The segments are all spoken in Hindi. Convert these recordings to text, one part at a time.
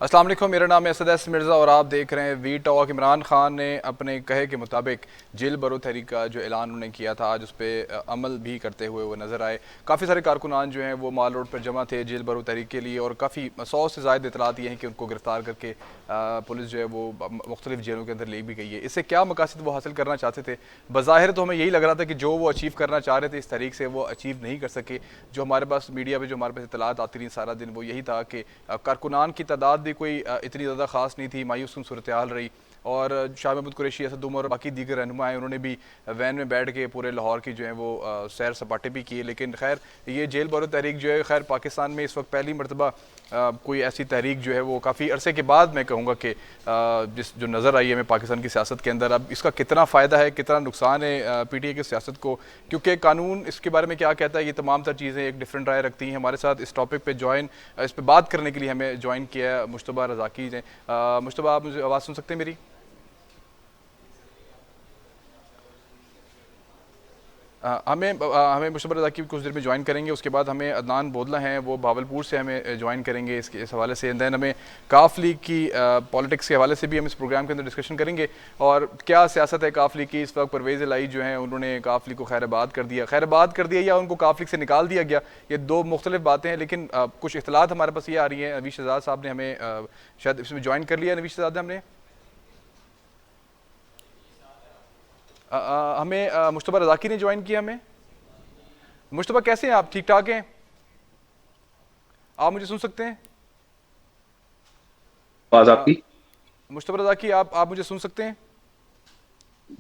अस्सलाम वालेकुम, मेरा नाम है असद मिर्ज़ा और आप देख रहे हैं वी टॉक। इमरान खान ने अपने कहे के मुताबिक जेल बरो तहरीक का जो ऐलान उन्होंने किया था, आज उस पर अमल भी करते हुए वो नज़र आए। काफ़ी सारे कारकुनान जो हैं वो माल रोड पर जमा थे जेल बरो तहरीक के लिए, और काफ़ी 100 से ज़ायद इतलात ये हैं कि उनको गिरफ़्तार करके पुलिस जो है वो मुख्तलिफ जेलों के अंदर ले भी गई है। इससे क्या मकासद वो हासिल करना चाहते थे? बज़ाहिर तो हमें यही लग रहा था कि जो वो अचीव करना चाह रहे थे इस तरीक से वो अचीव नहीं कर सके। जो हमारे पास मीडिया में जो हमारे पास इतलात आती रही सारा दिन, वो यही था कि कारकुनान की तादाद भी कोई इतनी ज़्यादा ख़ास नहीं थी, मायूस कुन सूरत हाल रही। और शाह महमूद कुरैशी, असद उमर और बाकी दीगर रहनुमा हैं, उन्होंने भी वैन में बैठ के पूरे लाहौर की जो है वो सैर सपाटे भी किए। लेकिन खैर ये जेल बरो तहरीक जो है, खैर पाकिस्तान में इस वक्त पहली मरतबा कोई ऐसी तहरीक जो है वो काफ़ी अरसे के बाद मैं कहूँगा कि जिस जो नज़र आई है हमें पाकिस्तान की सियासत के अंदर। अब इसका कितना फ़ायदा है, कितना नुकसान है PTI की सियासत को, क्योंकि कानून इसके बारे में क्या कहता है, ये तमाम तर चीज़ें एक डिफरेंट राय रखती हैं। हमारे साथ इस टॉपिक पे इस पर बात करने के लिए हमें ज्वाइन किया है मुश्तबा रज़ाकी ने। मुश्तबा, आप मुझे आवाज़ सुन सकते हैं मेरी? हमें मुशतबा रज़ाकी कुछ देर में ज्वाइन करेंगे। उसके बाद हमें अदनान बोदला हैं, वो भावलपुर से हमें ज्वाइन करेंगे इस हवाले से। दैन हमें काफ लीग की पॉलिटिक्स के हवाले से भी हम इस प्रोग्राम के अंदर डिस्कशन करेंगे, और क्या सियासत है काफ लीग की इस वक्त। परवेज़ इलाही जो हैं उन्होंने काफ लीग को खैराबाद कर दिया या उनको काफ लीग से निकाल दिया गया, ये दो मुख्तलिफ बातें हैं। लेकिन कुछ इख्तलात हमारे पास ये आ रही हैं। नवीश शहजाद साहब ने हमें शायद इसमें ज्वाइन कर लिया। नवीश शहजाद हमने हमें मुश्तबा रज़ाकी ने ज्वाइन किया हमें। मुश्तबा, कैसे हैं आप? ठीक ठाक हैं? आप मुझे सुन सकते हैं? आवाज अ, आपकी। मुश्तबा रज़ाकी, आप मुझे सुन सकते हैं?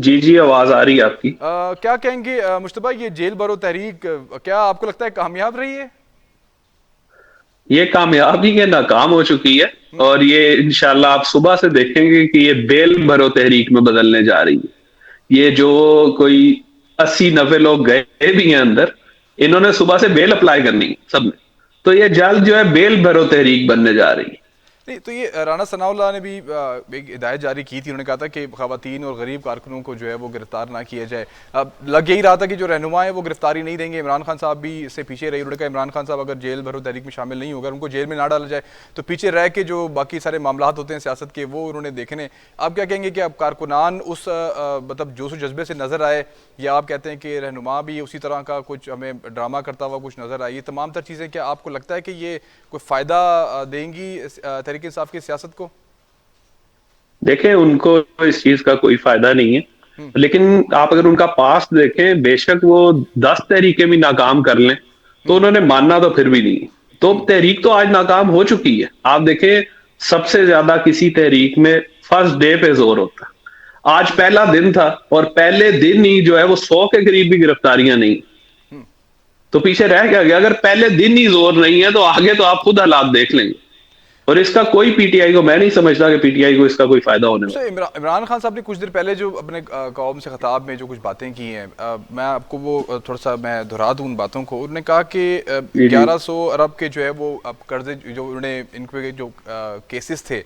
जी जी, आवाज आ रही है आपकी। क्या कहेंगे मुश्तबा, ये जेल बरो तहरीक क्या आपको लगता है कामयाब रही है? ये कामयाबी के नाकाम हो चुकी है, हम्म। और ये इंशाल्लाह आप सुबह से देखेंगे कि ये बेल भरो तहरीक में बदलने जा रही है। ये जो कोई 80-90 लोग गए भी हैं अंदर, इन्होंने सुबह से बेल अप्लाई करनी है सबने। तो ये जल्द जो है बेल भरो तहरीक बनने जा रही है। नहीं तो ये राना सनाउल्लाह ने भी एक हिदायत जारी की थी। उन्होंने कहा था कि ख़वातीन और गरीब कारकुनों को जो है वो गिरफ्तार ना किया जाए। अब लग यही रहा था कि जो रहनुमा है वो गिरफ्तारी नहीं देंगे। इमरान खान साहब भी इससे पीछे रहे। उन्होंने कहा इमरान खान साहब अगर जेल भरो तहरीक में शामिल नहीं होगा, उनको जेल में ना डाला जाए, तो पीछे रह के जो बाकी सारे मामला होते हैं सियासत के वो उन्होंने देखने। आप क्या कहेंगे कि अब कारकुनान उस मतलब जोश जज्बे से नज़र आए, या आप कहते हैं कि रहनुमा भी उसी तरह का कुछ हमें ड्रामा करता हुआ कुछ नज़र आए? ये तमाम तर चीज़ें क्या आपको लगता है कि ये कोई फ़ायदा देंगी तहरीक इंसाफ की सियासत को? देखें, उनको इस चीज का कोई फायदा नहीं है। हम्म। लेकिन आप अगर उनका पास्ट देखें, बेशक वो 10 तहरीकें भी नाकाम कर लें, तो हम्म। उन्होंने मानना तो फिर भी नहीं है। तो हम्म। तहरीक तो आज नाकाम हो चुकी है। आप देखें, सबसे ज्यादा किसी तहरीक में फर्स्ट डे पे जोर होता है। आज पहला दिन था, और पहले दिन ही जो है वो 100 के करीब भी गिरफ्तारियां नहीं। हम्म। तो पीछे रह क्या गया? अगर पहले दिन ही जोर नहीं है, तो आगे तो आप खुद हालात देख लेंगे। और इसका कोई पीटीआई को, मैं नहीं समझता कि पीटीआई को इसका कोई फायदा होने अच्छा, वाला इमरान खान साहब ने कुछ देर पहले जो अपने कौम से खिताब में जो कुछ बातें की हैं, मैं आपको वो थोड़ा सा मैं दोहरा दूं उन बातों को। उन्होंने कहा कि है। जी जी। 1100 अरब के जो है वो अब कर्जे जो उन्होंने इनके जो केसेस थे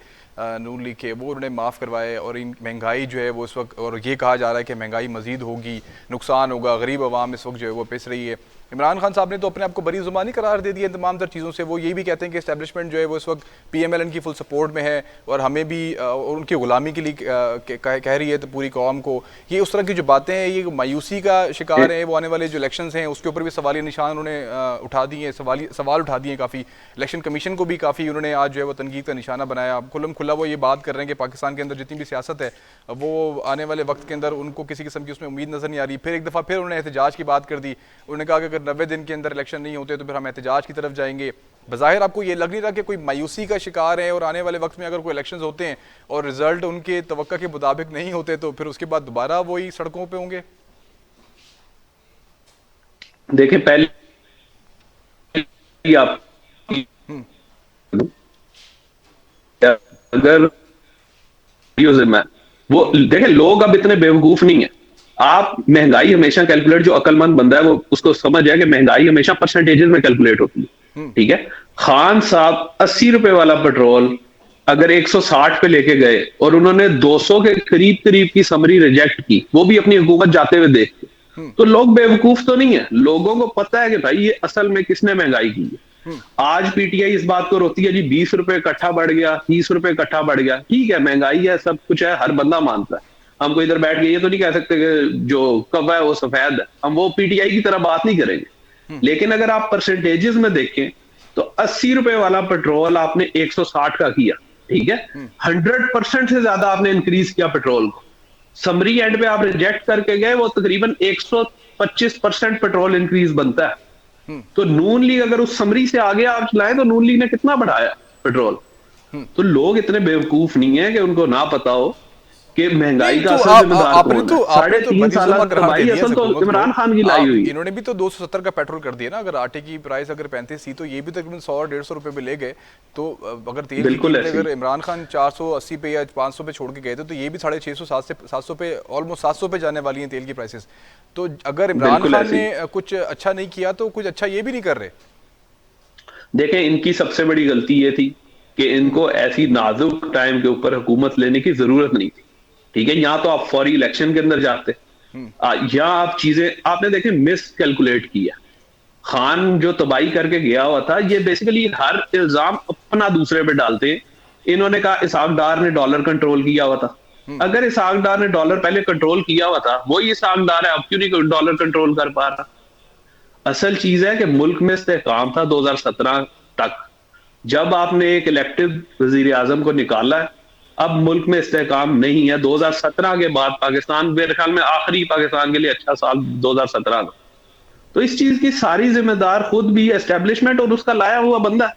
नून लीग के, वो उन्होंने माफ़ करवाए। और इन महंगाई जो है वो इस वक्त, और ये कहा जा रहा है कि महंगाई मज़ीद होगी, नुकसान होगा, गरीब आवाम इस वक्त जो है वो पिस रही है। इमरान खान साहब ने तो अपने आप को बरी ज़ुबानी करार दे दिया इन तमाम तर चीज़ों से। वो ये भी कहते हैं कि इस्टेब्लिशमेंट जो है वो इस वक्त PMLN की फुल सपोर्ट में है, और हमें भी और उनकी ग़ुलामी के लिए कह रही है तो पूरी कौम को। ये उस तरह की जो बातें हैं, ये मायूसी का शिकार है। वो आने वाले जो इलेक्शंस हैं उसके ऊपर भी सवालिया निशान उन्होंने उठा दिए, सवाल उठा दिए काफ़ी। इलेक्शन कमीशन को भी काफ़ी उन्होंने आज जो है वो तनकीद का निशाना बनाया। खुल्लम खुल्ला वो ये बात कर रहे हैं कि पाकिस्तान के अंदर जितनी भी सियासत है वो आने वाले वक्त के अंदर उनको किसी किस्म की उसमें उम्मीद नज़र नहीं आ रही। फिर एक दफ़ा फिर उन्होंने एहतजाज की बात कर दी। उन्होंने कहा कि अगर 90 दिन के अंदर इलेक्शन नहीं होते तो फिर हम एहतजाज की तरफ जाएंगे। बज़ाहिर आपको ये लग नहीं रहा कि कोई मायूसी का शिकार है, और आने वाले वक्त में अगर कोई इलेक्शंस होते हैं और रिजल्ट उनके तवक्का के मुताबिक नहीं होते, तो फिर उसके बाद दोबारा वही सड़कों पे होंगे? देखिए, पहले ही आप, हम्म। अगर मैं, वो देखें, लोग अब इतने बेवकूफ नहीं है। आप महंगाई हमेशा कैलकुलेट, जो अकलमंद बंदा है वो उसको समझ है कि महंगाई हमेशा परसेंटेजेस में कैलकुलेट होती है। हम्म। ठीक है। खान साहब 80 रुपए वाला पेट्रोल अगर 160 पे लेके गए, और उन्होंने 200 के करीब करीब की समरी रिजेक्ट की, वो भी अपनी हुकूमत जाते हुए देख के, हम्म। तो लोग बेवकूफ तो नहीं है। लोगों को पता है कि भाई ये असल में किसने महंगाई की है। आज पीटीआई इस बात को रोती है जी 20 रुपए इकट्ठा बढ़ गया, 30 रुपए इकट्ठा बढ़ गया। ठीक है, महंगाई है, सब कुछ है, हर बंदा मानता है। हमको इधर बैठ के ये तो नहीं कह सकते कि जो कौवा है वो सफेद है, हम वो पीटीआई की तरह बात नहीं करेंगे। लेकिन अगर आप परसेंटेजेस में देखें तो 80 रुपए वाला पेट्रोल आपने 160 का किया, ठीक है, 100% से ज्यादा आपने इंक्रीज किया पेट्रोल को। समरी एंड पे आप रिजेक्ट करके गए, वो तकरीबन 125% पेट्रोल इंक्रीज बनता है। तो नून लीग अगर उस समरी से आगे आप चलाएं तो नून लीग ने कितना बढ़ाया पेट्रोल। तो लोग इतने बेवकूफ नहीं है कि उनको ना पता हो कि महंगाई नहीं का तो असल जिम्मेदार कौन है। आपने तो 3.5 साल बदीजुल्मा करार दे तबाही दिया असल तो हुकूमत इमरान खान की को। लाई हुई है। इन्होंने भी तो 270 का पेट्रोल कर दिया ना। अगर आटे की प्राइस अगर 35 थी तो ये भी तकरीबन 100-150 रुपए पे ले गए। तो अगर तेल की बिल्कुल कीमत ऐसे अगर ही, इमरान खान 480 पे या 500 पे छोड़ के गए थे तो ये भी 650 700 पे ऑलमोस्ट 700 पे जाने वाली है तेल की प्राइसेस। तो अगर इमरान बिल्कुल खान ऐसे ने ही। कुछ अच्छा नहीं किया तो कुछ अच्छा ये भी नहीं कर रहे। देखें, इनकी सबसे बड़ी गलती ये थी कि इनको ऐसी नाजुक टाइम के ऊपर हुकूमत लेने की जरूरत नहीं थी। ठीक है, यहाँ तो आप फौरी इलेक्शन के अंदर जाते, या आप चीजें आपने देखें मिस कैलकुलेट किया। खान जो तबाही करके गया हुआ था, ये बेसिकली हर इल्जाम अपना दूसरे पे डालते हैं। इन्होंने कहा इसहाक डार ने डॉलर कंट्रोल किया हुआ था। अगर इसहाक डार ने डॉलर पहले कंट्रोल किया हुआ था, वही इसहाक डार है, अब क्यों नहीं डॉलर कंट्रोल कर पा रहा। असल चीज है कि मुल्क में इस्तेहकाम था 2017 तक, जब आपने एक इलेक्टेड वजीर आजम को निकाला है। अब मुल्क में इस्तेहकाम नहीं है। 2017 के बाद पाकिस्तान, मेरे ख्याल में आखिरी पाकिस्तान के लिए अच्छा साल 2017 था। तो इस चीज की सारी जिम्मेदार खुद भी एस्टेब्लिशमेंट और उसका लाया हुआ बंदा है।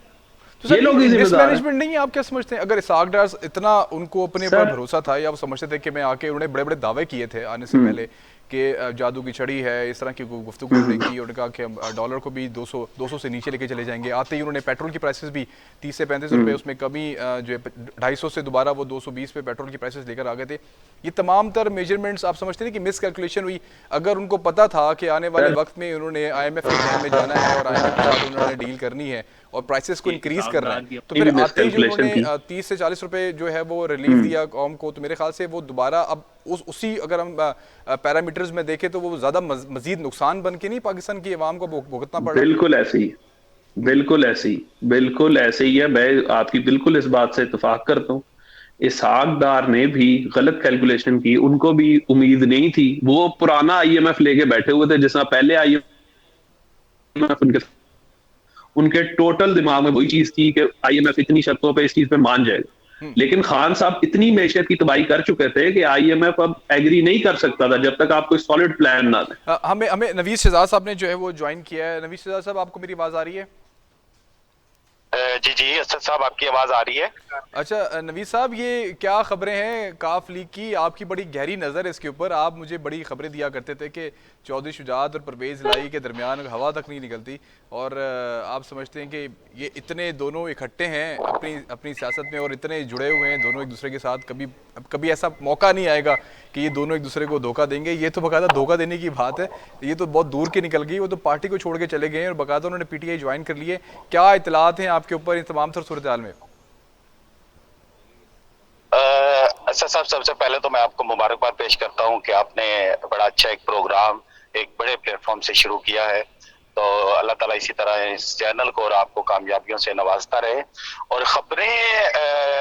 तो ये सर लोग ये ही जिम्मेदार है मिसमैनेजमेंट नहीं है? आप क्या समझते हैं? अगर इसहाक डार इतना उनको अपने ऊपर सर। भरोसा था या वो समझते थे कि मैं आके, उन्होंने बड़े बड़े दावे किए थे आने से पहले कि जादू की छड़ी है, इस तरह की गुफ्तगू उन्होंने की। उन्होंने कहा कि हम डॉलर को भी 200 से नीचे लेके चले जाएंगे। आते ही उन्होंने पेट्रोल की प्राइसेस भी 30 से 35 रुपए उसमें कमी, जो है 250 से दोबारा वो 220 पे पेट्रोल की प्राइसेस लेकर आ गए थे। ये तमाम तर मेजरमेंट्स आप समझते थे कि मिस कैलकुलेशन हुई? अगर उनको पता था कि आने वाले सर, वक्त में उन्होंने IMF के जहन में जाना है और IMF के साथ उन्होंने डील करनी है और प्राइसेस को इंक्रीज करना है, तो अपनी फिर भी मिस आते ही जो कैलकुलेशन उन्होंने की। 30 से 40 रुपए जो है वो रिलीफ दिया कौम को, तो मेरे ख्याल से वो दोबारा अब उसी अगर हम पैरामीटर्स में देखें तो वो ज्यादा मजीद नुकसान बन के नहीं पाकिस्तान की आवाम को भुगतना पड़ रहा। बिल्कुल ऐसे ही, बिल्कुल ऐसे ही, बिल्कुल ऐसे ही है। मैं आपकी बिल्कुल इस बात से इत्तेफाक करता हूँ। इसहाक डार ने भी गलत कैलकुलेशन की, उनको भी उम्मीद नहीं थी। वो पुराना आईएमएफ लेके बैठे हुए थे, जिसना पहले आईएमएफ उनके टोटल दिमाग में वही चीज थी कि आईएमएफ इतनी शर्तों पे इस चीज पे मान जाएगा। लेकिन खान साहब इतनी मैशियत की तबाही कर चुके थे कि आईएमएफ अब एग्री नहीं कर सकता था जब तक आप कोई सॉलिड प्लान ना दें। हमें हमें नवीद शहजाद साहब ने जो है वो ज्वाइन किया है। नवीद शहजाद साहब, आपको मेरी आवाज आ रही है? जी जी असद साहब, आपकी आवाज आ रही है? अच्छा नवीद साहब, ये क्या खबरें हैं काफ लीग की? आपकी बड़ी गहरी नज़र है इसके ऊपर। आप मुझे बड़ी खबरें दिया करते थे कि चौधरी शुजात और परवेज़ लाई के दरमियान हवा तक नहीं निकलती, और आप समझते हैं कि ये इतने दोनों इकट्ठे हैं अपनी अपनी सियासत में और इतने जुड़े हुए हैं दोनों एक दूसरे के साथ, कभी कभी ऐसा मौका नहीं आएगा कि ये दोनों एक दूसरे को धोखा देंगे। ये तो बाकायदा धोखा देने की बात है, ये तो बहुत दूर की निकल गई। वो तो पार्टी को छोड़ के चले गए हैं और बाकायदा उन्होंने PTI ज्वाइन कर लिए। क्या इतलात हैं आपके ऊपर इन तमाम सूरत हाल में? असद साहब, सबसे पहले तो मैं आपको मुबारकबाद पेश करता हूं कि आपने बड़ा अच्छा एक प्रोग्राम एक बड़े प्लेटफॉर्म से शुरू किया है। तो अल्लाह ताला इसी तरह इस चैनल को और आपको कामयाबियों से नवाजता रहे। और खबरें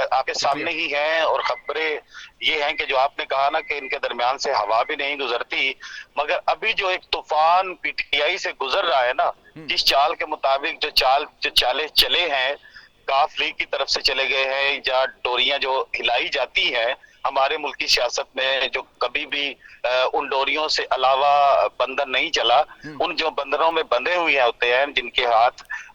आपके सामने ही हैं, और खबरें ये हैं कि जो आपने कहा ना कि इनके दरमियान से हवा भी नहीं गुजरती, मगर अभी जो एक तूफान PTI से गुजर रहा है ना, जिस चाल के मुताबिक जो चाले चले हैं, काफ लीग की तरफ से चले गए हैं, या डोरियां जो हिलाई जाती हैं हमारे मुल्क की सियासत में, जो कभी भी उन डोरियों से अलावा बंधन नहीं चला। उन जो बंधनों में बंधे हुए होते हैं, जिनके हाथ,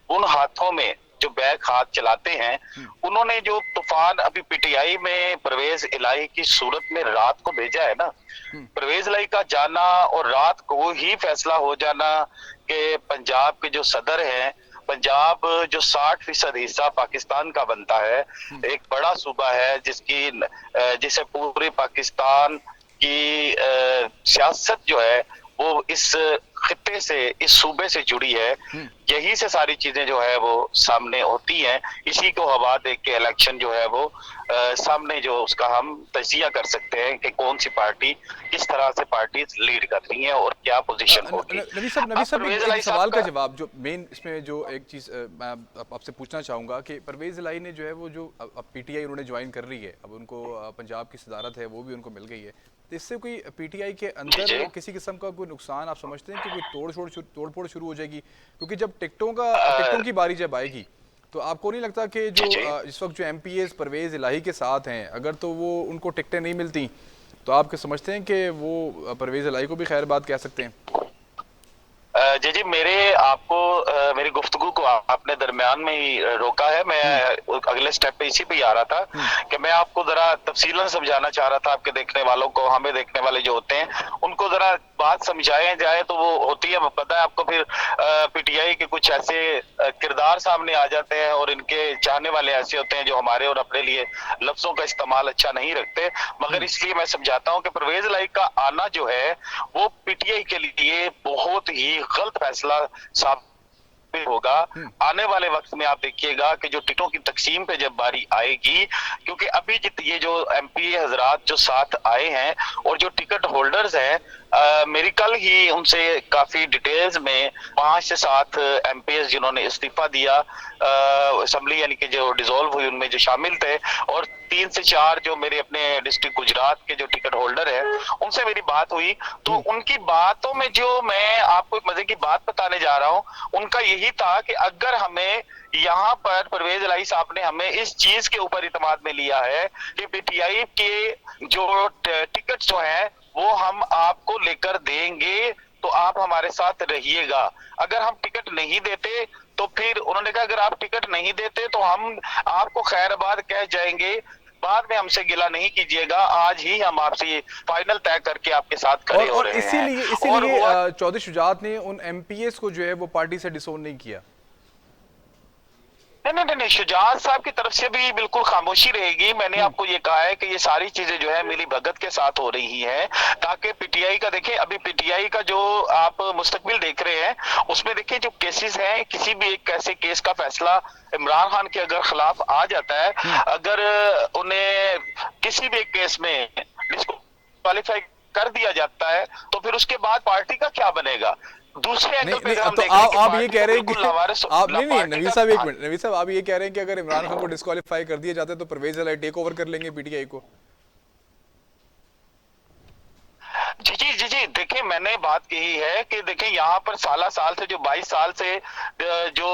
उन हाथों में जो बैक हाथ चलाते हैं, उन्होंने जो तूफान अभी PTI में परवेज इलाही की सूरत में रात को भेजा है ना, परवेज इलाही का जाना और रात को ही फैसला हो जाना कि पंजाब के जो सदर हैं, पंजाब जो 60% हिस्सा पाकिस्तान का बनता है, एक बड़ा सूबा है जिसे पूरे पाकिस्तान की सियासत जो है वो इस खित्ते से, इस सूबे से जुड़ी है, यही से सारी चीजें जो है वो सामने होती हैं। इसी को हवा देख के इलेक्शन जो है वो सामने जो उसका हम तजिया कर सकते हैं कि कौन सी पार्टी किस तरह से पार्टी लीड कर रही है और क्या पोजीशन होगी। नबी साहब एक सवाल का जवाब जो मेन इसमें जो एक चीज़ मैं आपसे पूछना चाहूँगा कि परवेज़ इलाही ने जो है वो जो अब पीटीआई उन्होंने ज्वाइन कर रही है, अब उनको पंजाब की सदारत है वो भी उनको मिल गई है, तो इससे कोई पीटीआई के अंदर किसी किस्म का कोई नुकसान आप समझते हैं कि कोई तोड़ फोड़ शुरू हो जाएगी? क्योंकि जब टिकटों की बारी जब आएगी तो आपको नहीं लगता कि जो इस वक्त जो एमपीएस परवेज़ इलाही के साथ हैं, अगर तो वो उनको टिकटें नहीं मिलती तो आप क्या समझते हैं कि वो परवेज़ इलाही को भी खैर बात कह सकते हैं? जी जी, मेरी गुफ्तगू को आपने दरमियान में ही रोका है। मैं अगले स्टेप पे इसी पे ही आ रहा था कि मैं आपको जरा तफसीलन समझाना चाह रहा था आपके देखने वालों को, हमें देखने वाले जो होते हैं उनको जरा बात समझाया जाए तो वो होती है, पता है आपको, फिर पीटीआई के कुछ ऐसे किरदार सामने आ जाते हैं और इनके चाहने वाले ऐसे होते हैं जो हमारे और अपने लिए लफ्जों का इस्तेमाल अच्छा नहीं रखते। मगर इसलिए मैं समझाता हूँ कि परवेज इलाही का आना जो है वो पीटीआई के लिए बहुत ही गलत फैसला साबित होगा। आने वाले वक्त में आप देखिएगा कि जो टिकटों की तकसीम पे जब बारी आएगी, क्योंकि अभी ये जो एमपी हजरात जो साथ आए हैं और जो टिकट होल्डर्स हैं, मेरी कल ही उनसे काफी डिटेल्स में 5 से 7 एमपीएस जिन्होंने इस्तीफा दिया, असेंबली यानी कि जो डिसॉल्व हुई उनमें जो शामिल थे, और 3 से 4 जो मेरे अपने डिस्ट्रिक्ट गुजरात के जो टिकट होल्डर है उनसे मेरी बात हुई। तो उनकी बातों में जो मैं आपको एक मजे की बात बताने जा रहा हूँ, उनका यही था कि अगर हमें यहाँ पर परवेज इलाही साहब ने हमें इस चीज के ऊपर इत्मीनान में लिया है कि पीटीआई के जो टिकट जो है वो हम आपको लेकर देंगे तो आप हमारे साथ रहिएगा। अगर हम टिकट नहीं देते तो फिर उन्होंने कहा अगर आप टिकट नहीं देते तो हम आपको खैरबाद कह जाएंगे, बाद में हमसे गिला नहीं कीजिएगा, आज ही हम आपसे फाइनल तय करके आपके साथ खड़े हो रहे हैं। इसीलिए चौधरी शुजात ने उन एमपीएस को जो है वो पार्टी से डिसोन नहीं किया। नहीं, शुजात साहब की तरफ से भी बिल्कुल खामोशी रहेगी। मैंने आपको ये कहा है कि ये सारी चीजें जो है मिली भगत के साथ हो रही हैं, ताकि पीटीआई का देखें, अभी पीटीआई का जो आप मुस्तकबिल देख रहे हैं उसमें देखिए जो केसेस हैं, किसी भी एक ऐसे केस का फैसला इमरान खान के अगर खिलाफ आ जाता है, अगर उन्हें किसी भी एक केस में डिस्क्वालीफाई कर दिया जाता है तो फिर उसके बाद पार्टी का क्या बनेगा? दूसरे एंगल पे हम तो आप ये कह रहे हैं कि आप नहीं नवीद साहब एक मिनट, नवीद साहब आप ये कह रहे हैं कि अगर इमरान खान को डिस्क्वालीफाई कर दिया जाता है तो परवेज इलाही टेक ओवर कर लेंगे पीटीआई को? जी, देखिए मैंने बात कही है कि देखिए यहाँ पर साल से जो 22 साल से जो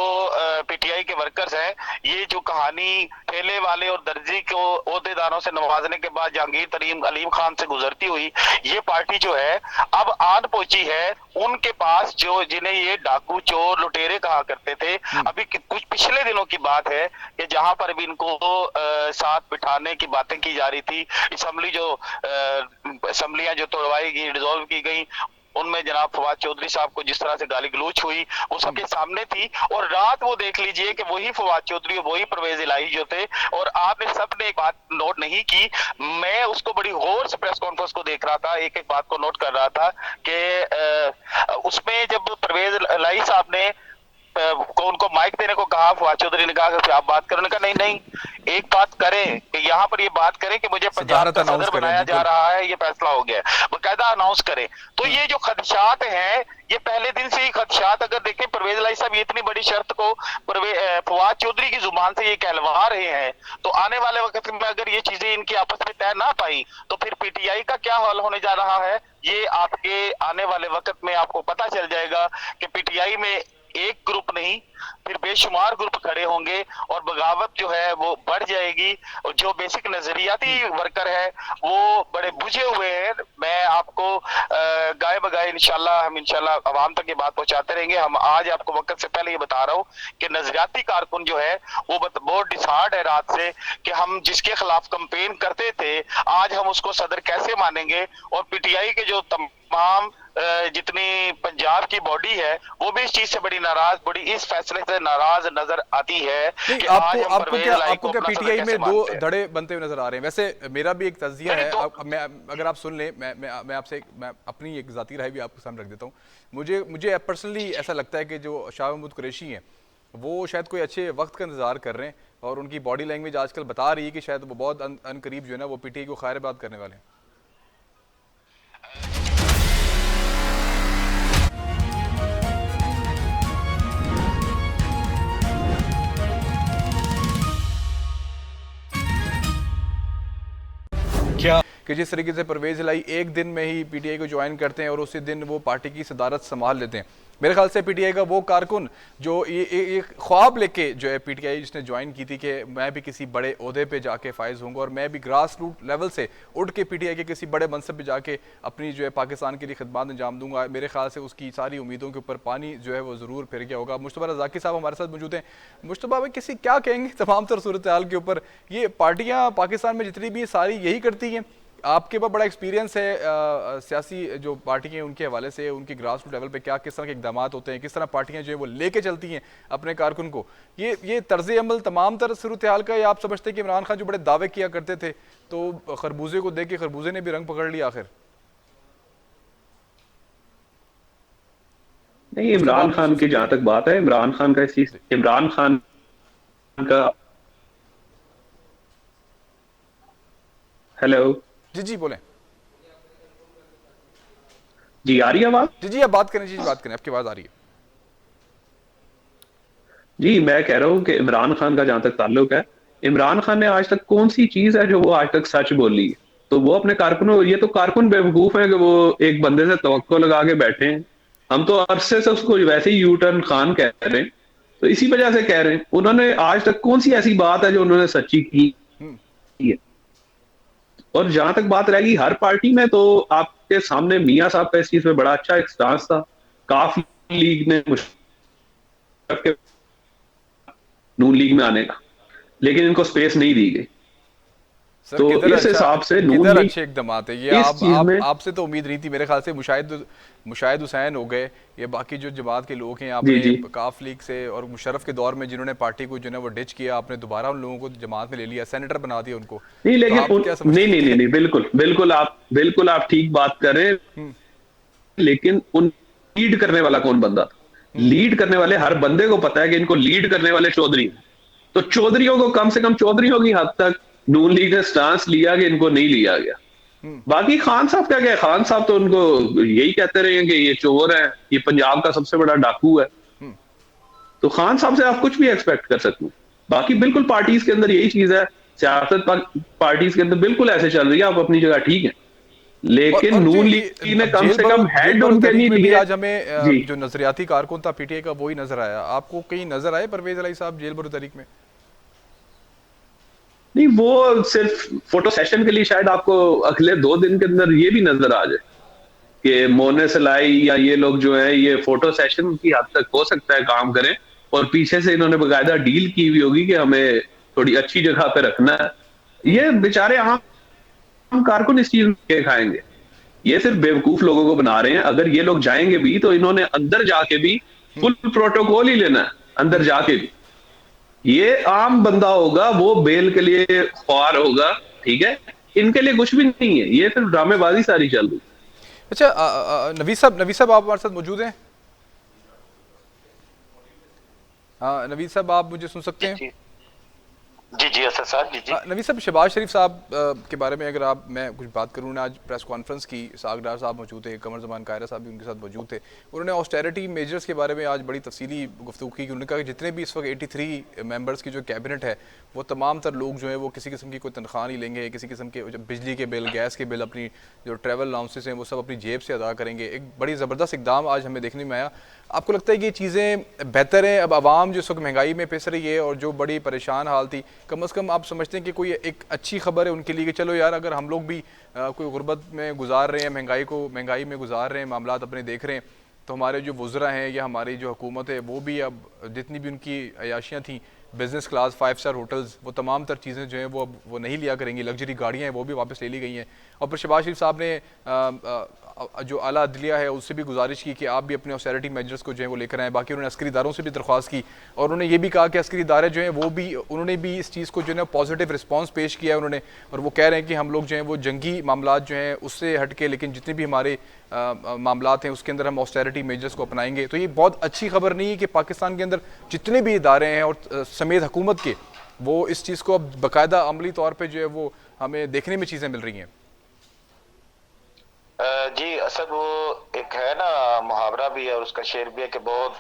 पीटीआई के वर्कर्स हैं, ये जो कहानी ठेले वाले और दर्जी को ओहदेदारों से नवाजने के बाद जहांगीर तरीन अलीम खान से गुजरती हुई ये पार्टी जो है अब आन पहुंची है उनके पास, जो जिन्हें ये डाकू चोर लुटेरे कहा करते थे। अभी कुछ पिछले दिनों की बात है कि जहां पर भी इनको साथ बिठाने की बातें की जा रही थी, असेंबलियां जो तोड़वाई गई, डिसॉल्व की गई, उनमें जनाब फवाद चौधरी साहब को जिस तरह से गाली गलौच हुई वो सबके सामने थी। और रात वो देख लीजिए कि वही फवाद चौधरी और वही परवेज इलाही जो थे, और आपने सबने एक बात नोट नहीं की, मैं उसको बड़ी गौर से प्रेस कॉन्फ्रेंस को देख रहा था, एक एक बात को नोट कर रहा था कि उसमें जब परवेज इलाही साहब ने को उनको माइक देने को कहा, फवाद चौधरी ने कहा कि आप बात करो, कहा नहीं एक बात करें कि यहाँ पर ये बात करें कि मुझे पंजाब का सदर बनाया जा रहा है, ये फैसला हो गया, बकायदा अनाउंस करें। तो ये जो खदशात हैं ये पहले दिन से ही खदशात, अगर देखें परवेज इलाही साहब ये इतनी बड़ी शर्त को फवाद चौधरी की जुबान से ये कहलवा रहे हैं, तो आने वाले वक्त में अगर ये चीजें इनकी आपस में तय ना पाई तो फिर पीटीआई का क्या हाल होने जा रहा है, ये आपके आने वाले वक्त में आपको पता चल जाएगा कि पीटीआई में एक ग्रुप नहीं फिर बेशुमार ग्रुप खड़े होंगे और बगावत जो है वो बढ़ जाएगी। और जो बेसिक नजरियाती वर्कर है वो बड़े बुझे हुए हैं। मैं आपको गाय बगाए हम इंशाल्लाह अवाम तक ये बात पहुंचाते रहेंगे। हम आज आपको वक्त से पहले ये बता रहा हूँ कि नजरियाती कारकुन जो है वो बहुत डिसहार्ड है रात से कि हम जिसके खिलाफ कंपेन करते थे आज हम उसको सदर कैसे मानेंगे। और पीटीआई के जो तमाम जितनी पंजाब की बॉडी है वो भी इस चीज से बड़ी इस फैसले से नाराज नजर आती है नहीं, कि आपको आज हम आपको परवेज क्या लाई आपको को क्या अपना सदर पीटीआई कैसे में दो मानते हैं? धड़े बनते हुए नजर आ रहे हैं? वैसे मेरा भी एक तज्जिया नहीं, है, तो मैं अगर आप सुन लें, मैं आपसे मैं अपनी एक ज़ाती राय भी आपके सामने रख देता हूँ। मुझे पर्सनली ऐसा लगता है कि जो शाह महमूद कुरैशी हैं वो शायद कोई अच्छे वक्त का इंतज़ार कर रहे हैं, और उनकी बॉडी लैंग्वेज आजकल बता रही है कि शायद वो बहुत अनकरीब जो है ना वो पीटीआई को खैरबाद करने वाले हैं। क्या कि जिस तरीके से परवेज इलाही एक दिन में ही पीटीआई को ज्वाइन करते हैं और उसी दिन वो पार्टी की सदारत संभाल लेते हैं, मेरे ख्याल से पीटीआई का वो कारकुन जो ये ख्वाब लेके जो है पीटीआई जिसने ज्वाइन की थी कि मैं भी किसी बड़े ओहदे पे जाके फायज होऊंगा और मैं भी ग्रास रूट लेवल से उठ के पीटीआई के किसी बड़े मनसब पे जाके अपनी जो है पाकिस्तान के लिए खिदमत अंजाम दूंगा, मेरे ख्याल से उसकी सारी उम्मीदों के ऊपर पानी जो है वो ज़रूर फिर गया होगा। मुश्तबा रज़ाकी साहब हमारे साथ मौजूद हैं। मुश्तबा भाई, किसी क्या कहेंगे तमाम तर सूरत हाल के ऊपर? ये पार्टियाँ पाकिस्तान में जितनी भी सारी यही करती हैं, आपके पास बड़ा एक्सपीरियंस है सियासी जो पार्टी हैं उनके हवाले से, उनकी ग्रास रूट लेवल पे क्या किस तरह के इकदाम होते हैं, किस तरह पार्टियां जो है वो लेके चलती हैं अपने कारकुन को, ये तर्ज अमल तमाम तरह सूरत हाल का, या आप समझते हैं कि इमरान खान जो बड़े दावे किया करते थे तो खरबूजे को देख के खरबूजे ने भी रंग पकड़ लिया आखिर? नहीं, इमरान खान की जहां तक बात है, इमरान खान का, हेलो जी जी बोलें। जी, आ रही है आवाज? जी जी आप बात करें, जी बात करें, आपकी आवाज़ आ रही है। जी, मैं कह रहा हूं कि इमरान खान का जहां तक ताल्लुक है, इमरान खान ने आज तक कौन सी चीज है जो वो आज तक सच बोली है? तो वो अपने कारकुनों, ये तो कारकुन बेवकूफ है कि वो एक बंदे से तवक्को लगा के बैठे हैं। हम तो अरसे से उसको वैसे ही यू टर्न खान कह रहे हैं, तो इसी वजह से कह रहे हैं। उन्होंने आज तक कौन सी ऐसी बात है जो उन्होंने सच्ची की है? और जहां तक बात रहेगी हर पार्टी में, तो आपके सामने मियां साहब का इस चीज में बड़ा अच्छा एक स्टांस था। काफी लीग ने मुशर्रफ के नून लीग में आने का, लेकिन इनको स्पेस नहीं दी गई। सर तो किधर इस हिसाब से नून किधर लीग अच्छे इकदाम है ये? इस चीज में, आपसे तो उम्मीद नहीं थी मेरे ख्याल से। मुशाहिद हुसैन हो गए, ये बाकी जो जमात के लोग हैं जी आपने जी, काफ लीग से और मुशर्रफ के दौर में जिन्होंने पार्टी को जो है वो डिच किया, आपने दोबारा उन लोगों को जमात में ले लिया, सेनेटर बना दिया उनको, नहीं तो लेकिन आप क्या समझते नहीं नहीं नहीं हैं? नहीं, बिल्कुल बिल्कुल आप ठीक बात कर रहे हैं। लेकिन उन लीड करने वाला कौन बंदा था? लीड करने वाले हर बंदे को पता है कि इनको लीड करने वाले चौधरी हैं। तो चौधरियों को, कम से कम चौधरियों की हद तक नून लीग ने स्टांस लिया कि इनको नहीं लिया गया। बाकी खान साहब क्या क्या, खान साहब तो उनको यही कहते रहे कि ये चोर है, ये पंजाब का सबसे बड़ा डाकू है। तो खान साहब से आप कुछ भी एक्सपेक्ट कर सकते हैं। बाकी बिल्कुल पार्टीज के अंदर यही चीज है, सियासत पार्टीज के अंदर बिल्कुल ऐसे चल रही है। आप अपनी जगह ठीक है, लेकिन और नून ये लीग ने कम से कम जेल हेड बरो उनके तहरीक नहीं में भी लिए। आज हमें जी, जो नजरियाती कारकुन था पीटीआई का वही नजर आया। आपको कहीं नजर आए परवेज इलाही साहब जेल बरो तहरीक में? नहीं, वो सिर्फ फोटो सेशन के लिए शायद आपको अगले 2 दिन के अंदर ये भी नजर आ जाए कि मोने सलाई या ये लोग जो है ये फोटो सेशन की हद तक हो सकता है काम करें, और पीछे से इन्होंने बकायदा डील की हुई होगी कि हमें थोड़ी अच्छी जगह पे रखना है। ये बेचारे आम कारकुन इस चीज के खाएंगे। ये सिर्फ बेवकूफ लोगों को बना रहे हैं। अगर ये लोग जाएंगे भी तो इन्होंने अंदर जाके भी फुल प्रोटोकॉल ही लेना है। अंदर जाके भी ये आम बंदा होगा, वो बेल के लिए ख्वार होगा, ठीक है। इनके लिए कुछ भी नहीं है, ये सिर्फ ड्रामेबाजी सारी चल रही। अच्छा, नवीद साहब आप हमारे साथ मौजूद हैं? हाँ नवीद साहब, आप मुझे सुन सकते हैं? जी जी असद साहब, जी जी। नवीद साहब, शहबाज शरीफ साहब के बारे में अगर मैं कुछ बात करूँ ना, आज प्रेस कॉन्फ्रेंस की, सागडार साहब मौजूद थे, कमर जमान कायरा साहब भी उनके साथ मौजूद थे। उन्होंने ऑस्टेरिटी मेजर्स के बारे में आज बड़ी तफसीली गुफ्तगू की। उन्होंने कहा कि जितने भी इस वक्त 83 मेंबर्स की जो कैबिनेट है वो तमाम तर लोग जो हैं वो किसी किस्म की कोई तनख्वाह नहीं लेंगे, किसी किस्म के बिजली के बिल, गैस के बिल, अपनी जो ट्रैवल अलाउंसेस हैं वो सब अपनी जेब से अदा करेंगे। एक बड़ी ज़बरदस्त इकदाम आज हमें देखने में आया। आपको लगता है कि ये चीज़ें बेहतर हैं? अब आवाम जो इस वक्त महंगाई में पिस रही है और जो बड़ी परेशान हाल थी, कम अज़ कम आप समझते हैं कि कोई एक अच्छी खबर है उनके लिए कि चलो यार, अगर हम लोग भी कोई गुर्बत में गुजार रहे हैं, महंगाई में गुजार रहे हैं, मामलात अपने देख रहे हैं, तो हमारे जो वुज़रा हैं या हमारी जो हुकूमत है वो भी अब जितनी भी उनकी अयाशियाँ थी बिजनेस क्लास 5 स्टार होटल्स, वो तमाम तर चीज़ें जो हैं वो अब वो नहीं लिया करेंगी। लग्जरी गाड़ियाँ हैं वो भी वापस ले ली गई हैं। और फिर शहबाज शरीफ साहब ने जो आला अदलिया है उससे भी गुजारिश की कि आप भी अपने ऑस्टेरिटी मेजर्स को जो है वो लेकर आएँ। बाकी उन्होंने अस्करी इदारों से भी दरख्वास्त की और उन्होंने ये भी कहा कि अस्करी इदारे जो हैं वो भी उन्होंने भी इस चीज़ को जो है पॉजिटिव रिस्पॉन्स पेश किया है उन्होंने। और वो कह रहे हैं कि हम लोग जो हैं वो जंगी मामलात जो हैं उससे हट के, लेकिन जितने भी हमारे मामलात हैं उसके अंदर हम ऑस्टेरिटी मेजर्स को अपनाएंगे। तो ये बहुत अच्छी खबर नहीं है कि पाकिस्तान के अंदर जितने भी इदारे हैं और समेत हुकूमत के, वो इस चीज़ को अब बाकायदा अमली तौर पर जो है वो हमें देखने में चीज़ें मिल रही हैं। जी असद, वो एक है ना मुहावरा भी है और उसका शेर भी है कि बहुत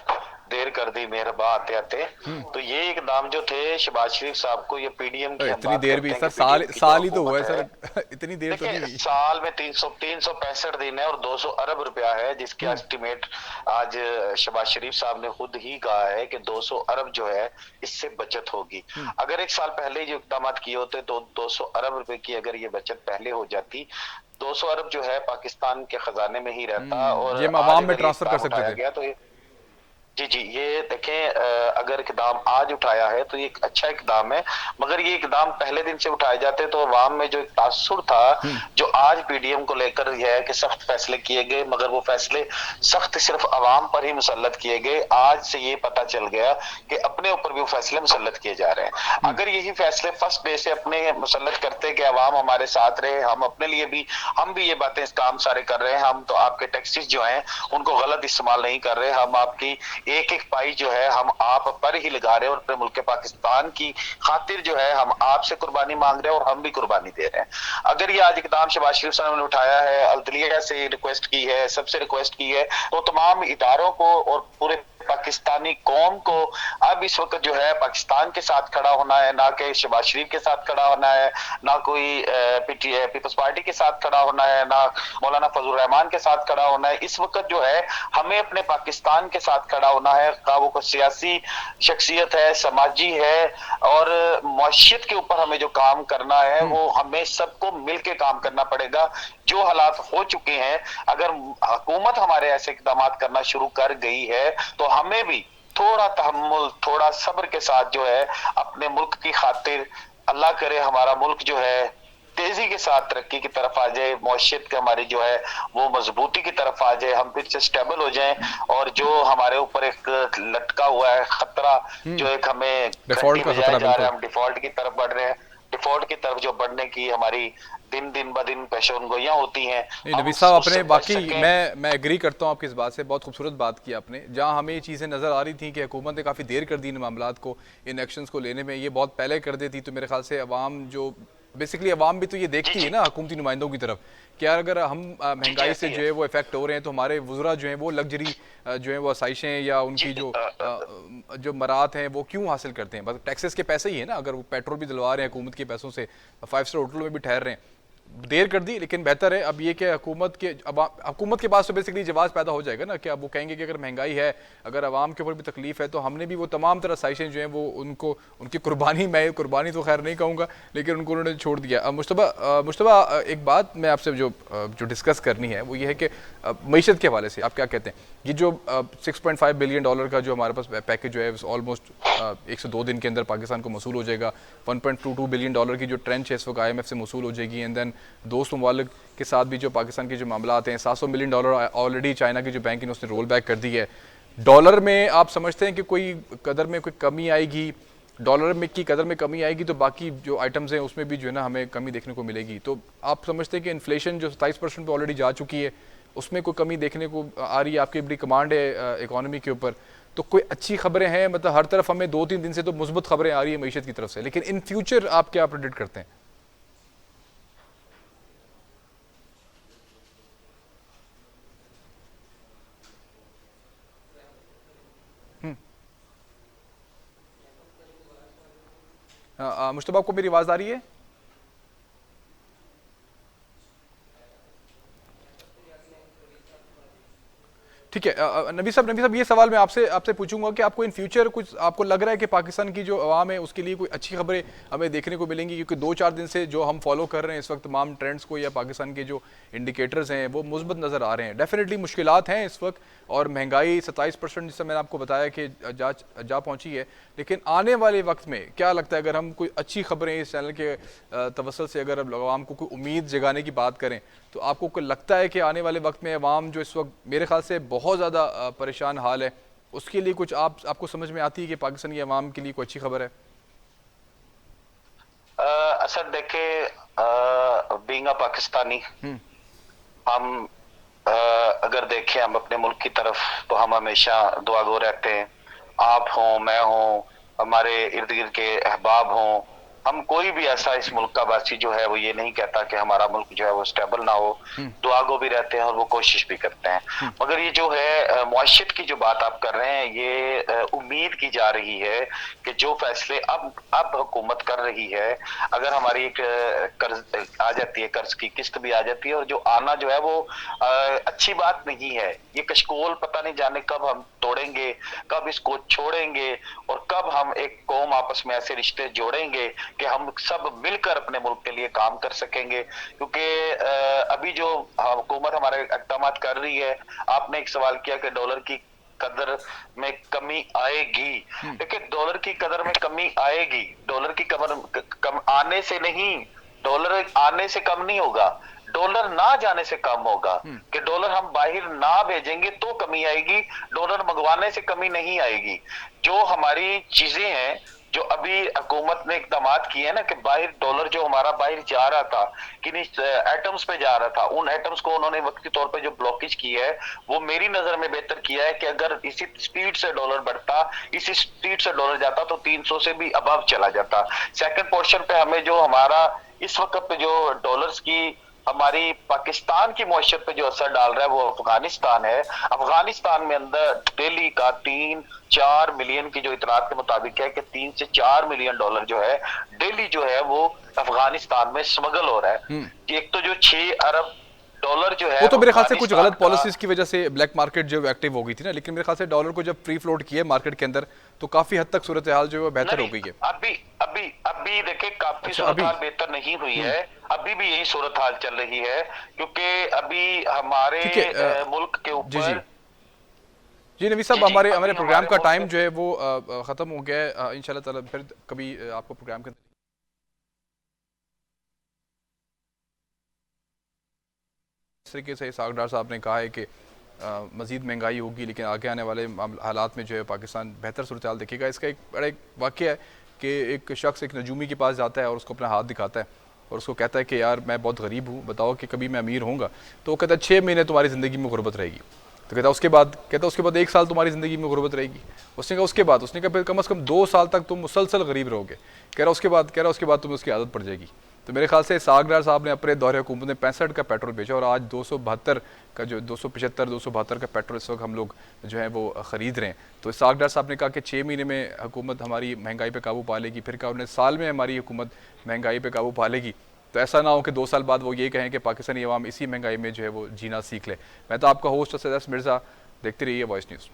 देर कर दी मेहरबा आते आते। तो ये इकदाम जो थे शहबाज शरीफ साहब को, ये पीडीएम की इतनी देर भी सर, साल ही तो हुआ है सर, इतनी देर तो नहीं हुई। साल में 365 दिन है और 200 अरब रुपया है, जिसके एस्टिमेट आज शहबाज शरीफ साहब ने खुद ही कहा है कि 200 अरब जो है इससे बचत होगी। अगर एक साल पहले जो इकदाम किए होते तो 200 अरब रुपए की अगर ये बचत पहले हो जाती, 200 अरब जो है पाकिस्तान के खजाने में ही रहता और ये आवाम में ट्रांसफर कर सकते थे। गया तो जी ये देखें, अगर इकदाम आज उठाया है तो ये एक अच्छा इकदाम है, मगर ये इकदाम पहले दिन से उठाए जाते तो अवाम में जो एक तासुर था, जो आज पीडीएम को लेकर यह है कि सख्त फैसले किए गए, मगर वो फैसले सख्त सिर्फ अवाम पर ही मुसल्लत किए गए। आज से ये पता चल गया कि अपने ऊपर भी वो फैसले मुसल्लत किए जा रहे हैं। अगर यही फैसले फर्स्ट डे से अपने मुसल्लत करते कि अवाम हमारे साथ रहे, हम अपने लिए भी, हम भी ये बातें काम सारे कर रहे हैं, हम तो आपके टैक्सेस जो हैं उनको गलत इस्तेमाल नहीं कर रहे, हम आपकी एक एक पाई जो है हम आप पर ही लगा रहे हैं और अपने मुल्क पाकिस्तान की खातिर जो है हम आपसे कुर्बानी मांग रहे हैं और हम भी कुर्बानी दे रहे हैं। अगर ये आज इकदाम शहबाज शरीफ साहब ने उठाया है, अदलिया से रिक्वेस्ट की है, सबसे रिक्वेस्ट की है, तो तमाम इदारों को और पूरे पाकिस्तानी कौम को अब इस वक्त जो है पाकिस्तान के साथ खड़ा होना है, ना कि शहबाज शरीफ के साथ खड़ा होना है, ना कोई पीपल्स पार्टी के साथ खड़ा होना है, ना मौलाना फजल रहमान के साथ खड़ा होना है। इस वक्त जो है हमें अपने पाकिस्तान के साथ खड़ा होना है, वो कोई सियासी शख्सियत है, समाजी है और मुआशियत के ऊपर हमें जो काम करना है वो हमें सबको मिलकर काम करना पड़ेगा। जो हालात हो चुके हैं, अगर हुकूमत हमारे ऐसे इकदाम करना शुरू कर गई है तो हमें भी थोड़ा तहम्मुल, थोड़ा सब्र के साथ जो है अपने मुल्क की खातिर, अल्लाह करे हमारा मुल्क जो है तेजी के साथ तरक्की की तरफ आ जाए, मौशियत के हमारी जो है वो मजबूती की तरफ आ जाए, हम फिर से स्टेबल हो जाएं और जो हमारे ऊपर एक लटका हुआ है खतरा, जो एक हमें डिफॉल्ट का खतरा, जा रहा है, हम डिफॉल्ट की तरफ बढ़ रहे हैं, डिफॉल्ट की तरफ जो बढ़ने की हमारी दिन ब दिन पेशेनगोइयां होती हैं। नबी साहब अपने बाकी मैं एग्री करता हूँ आपकी इस बात से, बहुत खूबसूरत बात की आपने। जहाँ हमें ये चीज़ें नज़र आ रही थी कि हुकूमत ने काफ़ी देर कर दी इन मामलात को, इन एक्शंस को लेने में, ये बहुत पहले कर देती तो मेरे ख्याल से अवाम जो बेसिकली अवाम भी तो ये देखती है ना हुकूमती नुमाइंदों की तरफ कि यार अगर हम महंगाई से जो है वो इफेक्ट हो रहे हैं तो हमारे वज़रा जो हैं वो लग्जरी जो है वो आसाइशें या उनकी जो मरात हैं वो क्यों हासिल करते हैं? बस टैक्सेस के पैसे ही है ना। अगर वो पेट्रोल भी दिलवा रहे हैं हुकूमत के पैसों से, 5 स्टार होटलों में भी ठहर रहे हैं, देर कर दी लेकिन बेहतर है। अब ये कि हुकूमत के पास तो बेसिकली जवाब पैदा हो जाएगा ना कि अब वो कहेंगे कि अगर महंगाई है, अगर आवाम के ऊपर भी तकलीफ है तो हमने भी वो तमाम तरह साइशें जो हैं वो उनको उनकी कुर्बानी, मैं कुर्बानी तो खैर नहीं कहूँगा लेकिन उनको उन्होंने छोड़ दिया। मुश्तबा एक बात मैं आपसे जो डिस्कस करनी है वो ये है कि मीशत के हवाले से आप क्या कहते हैं? ये जो $6.5 बिलियन का जो हमारे पास पैकेज जो है ऑलमोस्ट 102 दिन के अंदर पाकिस्तान को मसूल हो जाएगा। $1.22 बिलियन की जो ट्रेंच है इस वक्त IMF से मसूल हो जाएगी। एंड देन दोस्त ममालिक के साथ भी जो पाकिस्तान के जो मामला आते हैं, $700 मिलियन ऑलरेडी चाइना की जो बैंक है उसने रोल बैक कर दी है। डॉलर में आप समझते हैं कि कोई कदर में कोई कमी आएगी? डॉलर में की कदर में कमी आएगी तो बाकी जो आइटम्स हैं उसमें भी जो है ना हमें कमी देखने को मिलेगी। तो आप समझते हैं कि इन्फ्लेशन जो 27% पे ऑलरेडी जा चुकी है उसमें कोई कमी देखने को आ रही है? आपकी बड़ी कमांड है इकोनॉमी के ऊपर, तो कोई अच्छी खबरें हैं? मतलब हर तरफ हमें 2-3 दिन से तो मुस्बत खबरें आ रही है मीशत की तरफ से, लेकिन इन फ्यूचर आप क्या प्रेडिक्ट करते हैं? मुश्तबा आपको मेरी आवाज़ आ रही है? ठीक है। नबी साहब ये सवाल मैं आपसे आपसे पूछूंगा कि आपको इन फ्यूचर कुछ आपको लग रहा है कि पाकिस्तान की जो आवाम है उसके लिए कोई अच्छी खबरें हमें देखने को मिलेंगी, क्योंकि 2-4 दिन से जो हम फॉलो कर रहे हैं इस वक्त तमाम ट्रेंड्स को या पाकिस्तान के जो इंडिकेटर्स हैं वो मुस्बत नज़र आ रहे हैं। डेफिनेटली मुश्किलात हैं इस वक्त और महंगाई 27% जिससे मैंने आपको बताया कि जा पहुँची है, लेकिन आने वाले वक्त में क्या लगता है अगर हम कोई अच्छी खबरें इस चैनल के तवसल से अगर आवाम को कोई उम्मीद जगाने की बात करें तो आपको कोई लगता है कि आने वाले वक्त में अवाम जो इस वक्त मेरे ख्याल से बहुत ज़्यादा परेशान हाल है, उसके लिए कुछ आपको समझ में आती है कि पाकिस्तानी अवाम के लिए कोई अच्छी खबर है? असद देखे, बीइंग अ पाकिस्तानी, हम अगर देखें हम अपने मुल्क की तरफ तो हम हमेशा दुआगो रहते हैं। आप हों, मैं हों, हमारे इर्द गिर्द के अहबाब हों, हम कोई भी ऐसा इस मुल्क का वासी जो है वो ये नहीं कहता कि हमारा मुल्क जो है वो स्टेबल ना हो। दुआगो भी रहते हैं और वो कोशिश भी करते हैं। मगर ये जो है मुआशरत की जो बात आप कर रहे हैं, ये उम्मीद की जा रही है कि जो फैसले अब हुकूमत कर रही है, अगर हमारी एक कर्ज आ जाती है, कर्ज की किस्त भी आ जाती है और जो आना जो है वो अच्छी बात नहीं है। ये कशकोल पता नहीं जाने कब हम तोड़ेंगे, कब इसको छोड़ेंगे और कब हम एक कौम आपस में ऐसे रिश्ते जोड़ेंगे कि हम सब मिलकर अपने मुल्क के लिए काम कर सकेंगे। क्योंकि अभी जो हुकूमत हमारे इक़दाम कर रही है, आपने एक सवाल किया कि डॉलर की कदर में कमी आएगी। देखिए, डॉलर की कदर में कमी आएगी, डॉलर की कम आने से नहीं, डॉलर आने से कम नहीं होगा, डॉलर ना जाने से कम होगा। कि डॉलर हम बाहर ना भेजेंगे तो कमी आएगी, डॉलर मंगवाने से कमी नहीं आएगी। जो हमारी चीजें हैं, जो अभी हुकूमत ने इकदाम किए हैं ना, कि बाहर डॉलर जो हमारा बाहर जा रहा था, किन एटम्स पे जा रहा था, उन एटम्स को उन्होंने वक्ती तौर पे जो ब्लॉकेज किया है वो मेरी नजर में बेहतर किया है कि अगर इसी स्पीड से डॉलर बढ़ता, इसी स्पीड से डॉलर जाता तो 300 से भी अबव चला जाता। सेकंड पोर्शन पे हमें जो हमारा इस वक्त पे जो डॉलर्स की हमारी पाकिस्तान की मौशत पे जो असर डाल रहा है वो अफगानिस्तान है। अफगानिस्तान में अंदर डेली का 3-4 मिलियन की जो इतलात के मुताबिक है कि 3 से 4 मिलियन डॉलर जो है डेली जो है वो अफगानिस्तान में स्मगल हो रहा है। एक तो जो 6 अरब डॉलर जो है वो तो मेरे ख्याल से कुछ गलत पॉलिसीज की वजह से ब्लैक मार्केट जो एक्टिव हो गई थी ना, लेकिन मेरे ख्याल से डॉलर को जब फ्री फ्लोट किया मार्केट के अंदर तो काफी हद तक सूरत हाल जो है बेहतर हो गई है। अभी देखिए, काफी सूरत हाल बेहतर नहीं हुई है, अभी भी यही सूरत हाल चल रही है। क्योंकि अभी हमारे मुल्क के ऊपर जी नबी साहब, हमारे प्रोग्राम का टाइम जो है वो खत्म हो गया है। इंशाल्लाह ताला फिर कभी आपको प्रोग्राम के इस तरीके से इसाक डार साहब ने कहा है कि मज़ीद महंगाई होगी, लेकिन आगे आने वाले हालात में जो है पाकिस्तान बेहतर सूरत हाल देखेगा। इसका एक बड़ा एक वाक़या है कि एक शख्स एक नजूमी के पास जाता है और उसको अपना हाथ दिखाता है और उसको कहता है कि यार मैं बहुत गरीब हूँ, बताओ कि कभी मैं अमीर होऊंगा। तो वो कहता है 6 महीने तुम्हारी ज़िंदगी में गुर्बत रहेगी। तो कहता उसके बाद 1 साल तुम्हारी ज़िंदगी में गुर्बत रहेगी। उसने कहा उसके बाद, उसने कहा फिर कम से कम 2 साल तक तुम मुसलसल गरीब रहोगे। कह रहा उसके बाद तुम्हें उसकी आदत पड़ जाएगी। तो मेरे ख्याल से इसाक डार साहब ने अपने दौरे हुकूमत में 65 का पेट्रोल बेचा और आज 272 का जो 272 का पेट्रोल इस वक्त हम लोग जो है वो ख़रीद रहे हैं। तो इसाक डार साहब ने कहा कि 6 महीने में हुकूमत हमारी महंगाई पे काबू पा लेगी, फिर कहा उन्हें साल में हमारी हुकूमत महंगाई पे काबू पा लेगी। तो ऐसा ना हो कि 2 साल बाद वो ये कहें कि पाकिस्तानी अवाम इसी महंगाई में जो है वो जीना सीख ले। मैं तो आपका होस्ट सैयद मिर्ज़ा, देखते रहिए वॉइस न्यूज़।